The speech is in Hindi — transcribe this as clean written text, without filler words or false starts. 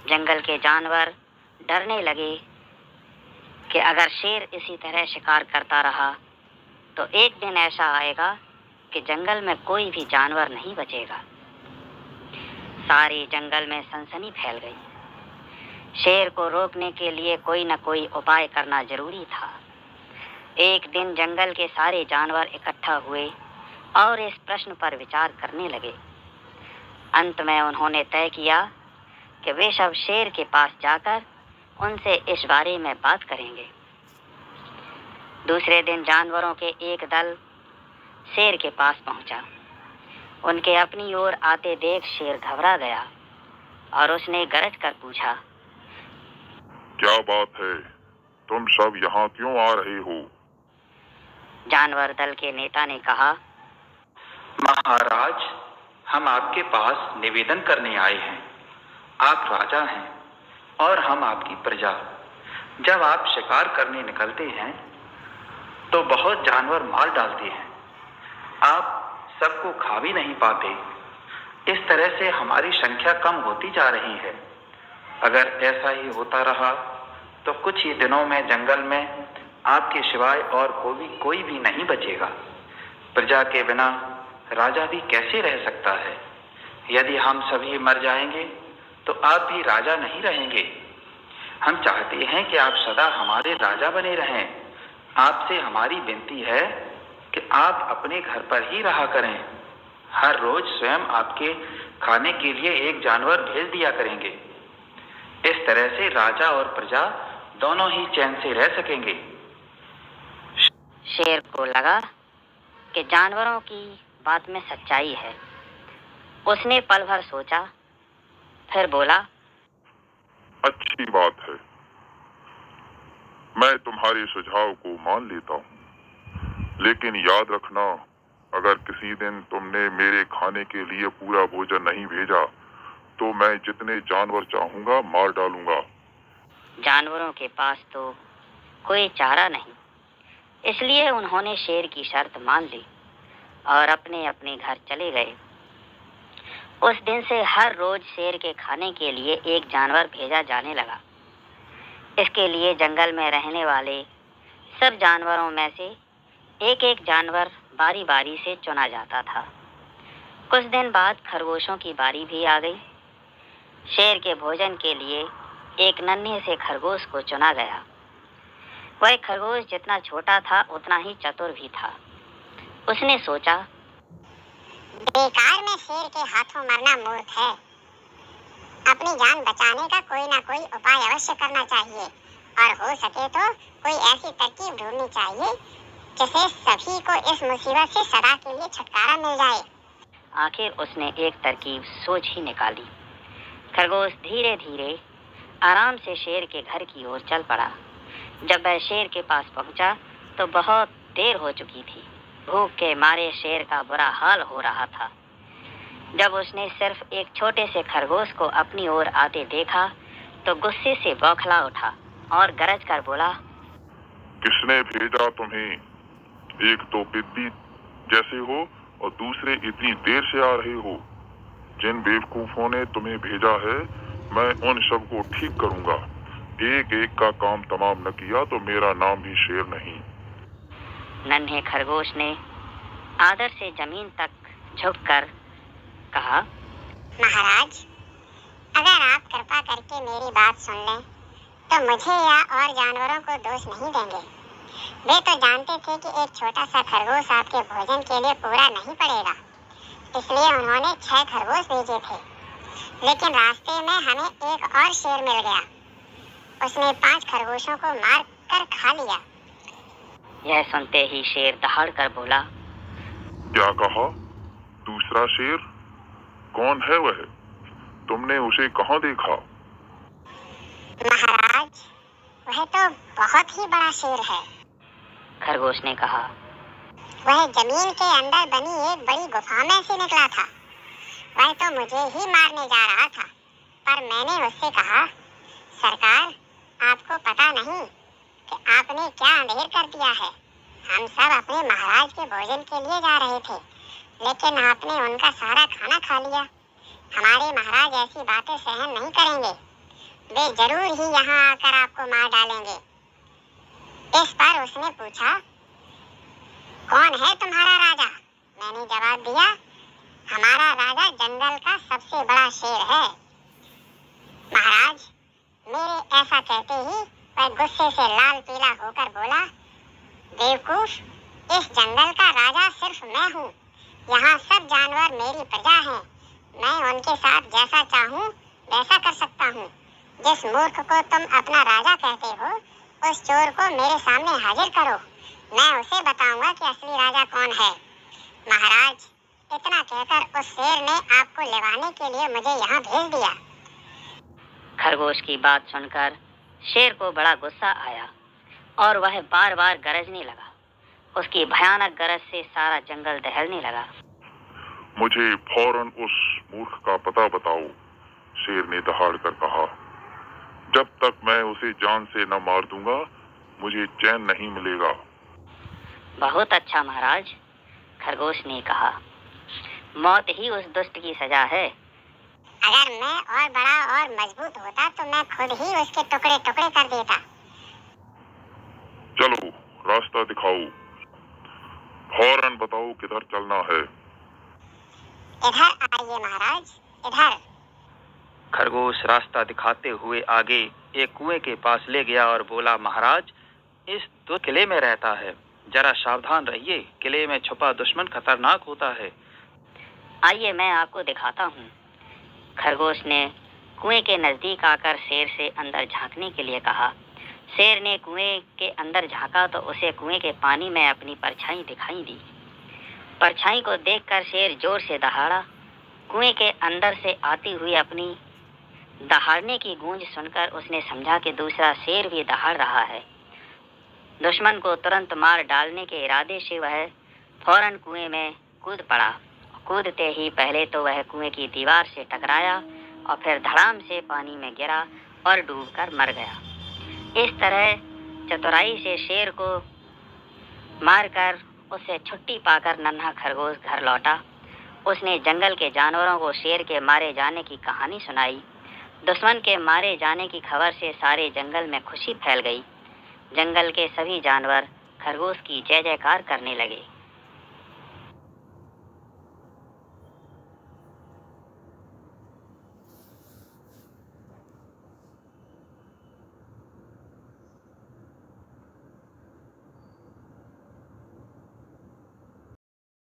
जंगल के जानवर डरने लगे कि अगर शेर इसी तरह शिकार करता रहा तो एक दिन ऐसा आएगा कि जंगल में कोई भी जानवर नहीं बचेगा। सारे जंगल में सनसनी फैल गई। शेर को रोकने के लिए कोई न कोई उपाय करना जरूरी था। एक दिन जंगल के सारे जानवर इकट्ठा हुए और इस प्रश्न पर विचार करने लगे। अंत में उन्होंने तय किया कि वे सब शेर के पास जाकर उनसे इस बारे में बात करेंगे। दूसरे दिन जानवरों के एक दल शेर के पास पहुंचा। उनके अपनी ओर आते देख शेर घबरा गया और उसने गरज कर पूछा, क्या बात है? तुम सब यहाँ क्यों आ रहे हो? जानवर दल के नेता ने कहा, महाराज, हम आपके पास निवेदन करने आए हैं। आप राजा हैं और हम आपकी प्रजा। जब आप शिकार करने निकलते हैं तो बहुत जानवर मार डालते हैं। आप सबको खा भी नहीं पाते। इस तरह से हमारी संख्या कम होती जा रही है। अगर ऐसा ही होता रहा तो कुछ ही दिनों में जंगल में आपके सिवाय और कोई भी नहीं बचेगा। प्रजा के बिना राजा भी कैसे रह सकता है? यदि हम सभी मर जाएंगे तो आप भी राजा नहीं रहेंगे। हम चाहते हैं कि आप सदा हमारे राजा बने रहें। आपसे हमारी विनती है कि आप अपने घर पर ही रहा करें। हर रोज स्वयं आपके खाने के लिए एक जानवर भेज दिया करेंगे। इस तरह से राजा और प्रजा दोनों ही चैन से रह सकेंगे। शेर को लगा कि जानवरों की बात में सच्चाई है। उसने पल भर सोचा, फिर बोला, अच्छी बात है, मैं तुम्हारे सुझाव को मान लेता हूँ। लेकिन याद रखना, अगर किसी दिन तुमने मेरे खाने के लिए पूरा भोजन नहीं भेजा तो मैं जितने जानवर चाहूंगा मार डालूंगा। जानवरों के पास तो कोई चारा नहीं, इसलिए उन्होंने शेर की शर्त मान ली और अपने अपने घर चले गए। उस दिन से हर रोज शेर के खाने के लिए एक जानवर भेजा जाने लगा। इसके लिए जंगल में रहने वाले सब जानवरों में से एक एक जानवर बारी बारी से चुना जाता था। कुछ दिन बाद खरगोशों की बारी भी आ गई। शेर के भोजन के लिए एक नन्हे से खरगोश को चुना गया। वह खरगोश जितना छोटा था उतना ही चतुर भी था। उसने सोचा, बेकार में शेर के हाथों मरना मूर्ख है। अपनी जान बचाने का कोई ना कोई उपाय अवश्य करना चाहिए और हो सके तो कोई ऐसी तरकीब ढूंढनी चाहिए जिससे सभी को इस मुसीबत से सदा के लिए छुटकारा मिल जाए। आखिर उसने एक तरकीब सोच ही निकाली। खरगोश धीरे धीरे आराम से शेर के घर की ओर चल पड़ा। जब वह शेर के पास पहुंचा तो बहुत देर हो चुकी थी। भूख के मारे शेर का बुरा हाल हो रहा था। जब उसने सिर्फ एक छोटे से खरगोश को अपनी ओर आते देखा तो गुस्से से बौखला उठा और गरज कर बोला, किसने भेजा तुम्हें? एक तो बिल्ली जैसे हो और दूसरे इतनी देर से आ रहे हो। जिन बेवकूफों ने तुम्हें भेजा है मैं उन सबको ठीक करूंगा। एक एक का काम तमाम न किया तो मेरा नाम भी शेर नहीं। नन्हे खरगोश ने आदर से जमीन तक झुककर कहा, महाराज, अगर आप कृपा करके मेरी बात सुन लें तो मुझे या और जानवरों को दोष नहीं देंगे। वे तो जानते थे कि एक छोटा सा खरगोश आपके भोजन के लिए पूरा नहीं पड़ेगा, इसलिए उन्होंने 6 खरगोश भेजे थे। लेकिन रास्ते में हमें एक और शेर मिल गया। उसने 5 खरगोशों को मार कर खा लिया। यह सुनते ही शेर दहाड़ कर बोला, क्या कहा? दूसरा शेर? कौन है वह? तुमने उसे कहाँ देखा? महाराज, वह तो बहुत ही बड़ा शेर है। खरगोश ने कहा, वह जमीन के अंदर बनी एक बड़ी गुफा में से निकला था। वह तो मुझे ही मारने जा रहा था, पर मैंने उससे कहा, सरकार, आपको पता नहीं कि आपने क्या अंधेर कर दिया है। हम सब अपने महाराज के भोजन के लिए जा रहे थे, लेकिन आपने उनका सारा खाना खा लिया। हमारे महाराज ऐसी बातें सहन नहीं करेंगे। वे जरूर ही यहाँ आकर आपको मार डालेंगे। इस पर उसने पूछा, कौन है तुम्हारा राजा? मैंने जवाब दिया, हमारा राजा जंगल का सबसे बड़ा शेर है। महाराज, मेरे ऐसा कहते ही वह गुस्से से लाल पीला होकर बोला, बेवकूफ, इस जंगल का राजा सिर्फ मैं हूँ। यहाँ सब जानवर मेरी प्रजा हैं। मैं उनके साथ जैसा चाहूँ वैसा कर सकता हूँ। जिस मूर्ख को तुम अपना राजा कहते हो, उस चोर को मेरे सामने हाजिर करो। मैं उसे बताऊंगा कि असली राजा कौन है। महाराज, इतना कहकर उस शेर ने आपको लेवाने के लिए मुझे यहाँ भेज दिया। खरगोश की बात सुनकर शेर को बड़ा गुस्सा आया और वह बार बार गरजने लगा। उसकी भयानक गरज से सारा जंगल दहलने लगा। मुझे फौरन उस मूर्ख का पता बताओ, शेर ने दहाड़ कर कहा। जब तक मैं उसे जान से न मार दूंगा, मुझे चैन नहीं मिलेगा। बहुत अच्छा महाराज, खरगोश ने कहा, मौत ही उस दुष्ट की सजा है। अगर मैं और बड़ा और मजबूत होता तो मैं खुद ही उसके टुकड़े टुकड़े कर देता। चलो, रास्ता दिखाओ। फौरन बताओ किधर चलना है। इधर आइए महाराज, इधर। खरगोश रास्ता दिखाते हुए आगे एक कुएं के पास ले गया और बोला, महाराज, इस दुष्ट किले में रहता है, जरा सावधान रहिए। किले में छुपा दुश्मन खतरनाक होता है। आइए मैं आपको दिखाता हूँ। खरगोश ने कुएं के नजदीक आकर शेर से अंदर झांकने के लिए कहा। शेर ने कुएं के अंदर झांका तो उसे कुएं के पानी में अपनी परछाई दिखाई दी। परछाई को देखकर शेर जोर से दहाड़ा। कुएं के अंदर से आती हुई अपनी दहाड़ने की गूंज सुनकर उसने समझा कि दूसरा शेर भी दहाड़ रहा है। दुश्मन को तुरंत मार डालने के इरादे से वह फौरन कुएं में कूद पड़ा। कूदते ही पहले तो वह कुएं की दीवार से टकराया और फिर धड़ाम से पानी में गिरा और डूबकर मर गया। इस तरह चतुराई से शेर को मारकर उसे छुट्टी पाकर नन्हा खरगोश घर लौटा। उसने जंगल के जानवरों को शेर के मारे जाने की कहानी सुनाई। दुश्मन के मारे जाने की खबर से सारे जंगल में खुशी फैल गई। जंगल के सभी जानवर खरगोश की जय जयकार करने लगे।